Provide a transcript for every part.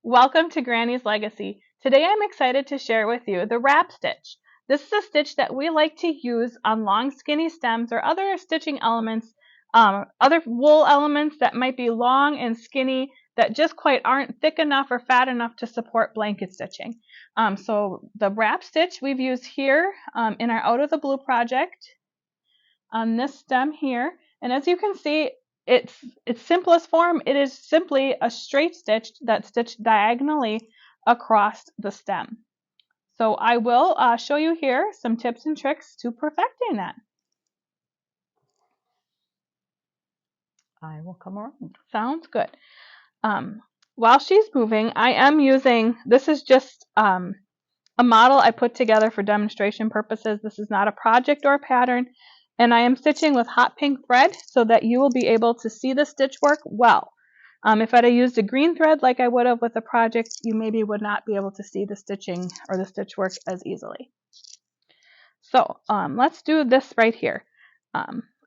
Welcome to Granny's Legacy. Today I'm excited to share with you the wrap stitch. This is a stitch that we like to use on long skinny stems or other stitching elements, other wool elements that might be long and skinny that just quite aren't thick enough or fat enough to support blanket stitching. So the wrap stitch we've used here in our Out of the Blue project on this stem here. And as you can see, its simplest form, it is simply a straight stitch that's stitched diagonally across the stem. So I will show you here some tips and tricks to perfecting that. I will come around. Sounds good. While she's moving, I am using, this is just a model I put together for demonstration purposes. This is not a project or a pattern. And I am stitching with hot pink thread so that you will be able to see the stitch work well. If I'd have used a green thread like I would have with a project, you maybe would not be able to see the stitching or the stitch work as easily. So let's do this right here.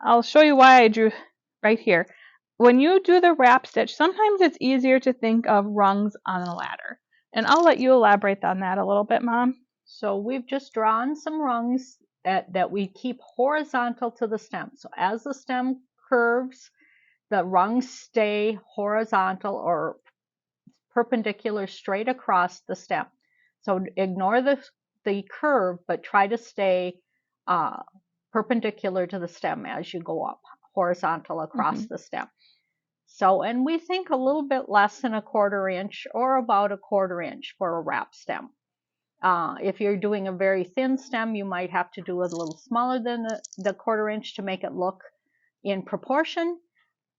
I'll show you why I drew right here. When you do the wrap stitch, sometimes it's easier to think of rungs on a ladder. And I'll let you elaborate on that a little bit, Mom. So we've just drawn some rungs that we keep horizontal to the stem. So as the stem curves, the rungs stay horizontal or perpendicular straight across the stem. So ignore the curve, but try to stay perpendicular to the stem as you go up, horizontal across the stem. So, and we think a little bit less than a 1/4 inch or about a 1/4 inch for a wrap stem. If you're doing a very thin stem, you might have to do it a little smaller than the 1/4 inch to make it look in proportion.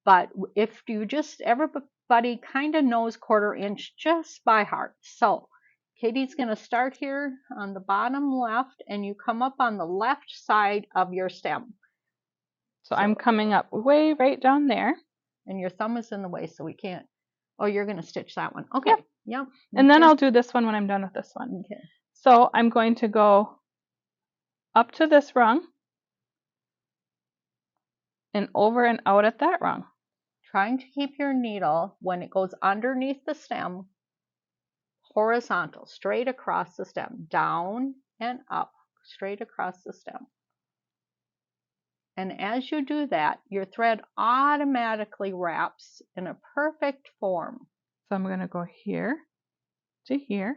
But if you just, everybody kind of knows 1/4 inch just by heart. So Katie's going to start here on the bottom left, and you come up on the left side of your stem. So I'm coming up way right down there. And your thumb is in the way, so we can't. Oh, you're going to stitch that one. Okay. Yep. And then I'll do this one when I'm done with this one. Okay. So I'm going to go up to this rung and over and out at that rung. Trying to keep your needle, when it goes underneath the stem, horizontal, straight across the stem, down and up, straight across the stem. And as you do that, your thread automatically wraps in a perfect form. So I'm going to go here to here.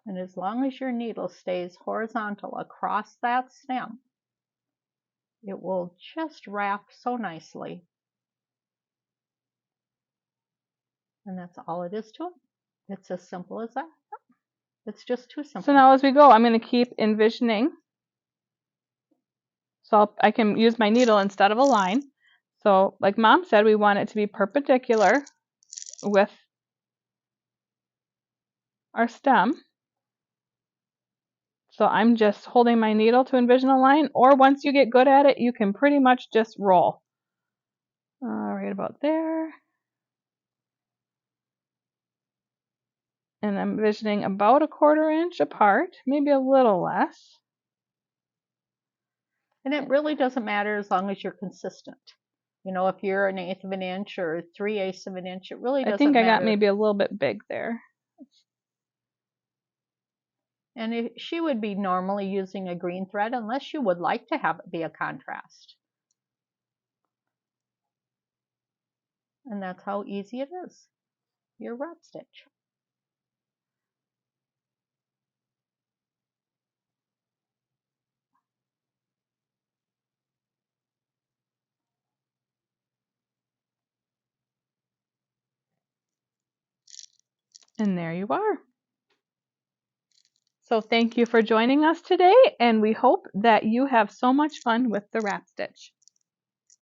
And as long as your needle stays horizontal across that stem, it will just wrap so nicely. And that's all it is to it. It's as simple as that. It's just too simple. So now as we go, I'm going to keep envisioning. So I can use my needle instead of a line. So like Mom said, we want it to be perpendicular with our stem. So I'm just holding my needle to envision a line, or once you get good at it, you can pretty much just roll. Right about there. And I'm envisioning about a 1/4 inch apart, maybe a little less. And it really doesn't matter as long as you're consistent. You know, if you're 1/8 of an inch or 3/8 of an inch, it really doesn't matter. I think I got maybe a little bit big there. And she would be normally using a green thread unless you would like to have it be a contrast. And that's how easy it is. Your wrap stitch. And there you are. So thank you for joining us today, and we hope that you have so much fun with the wrap stitch.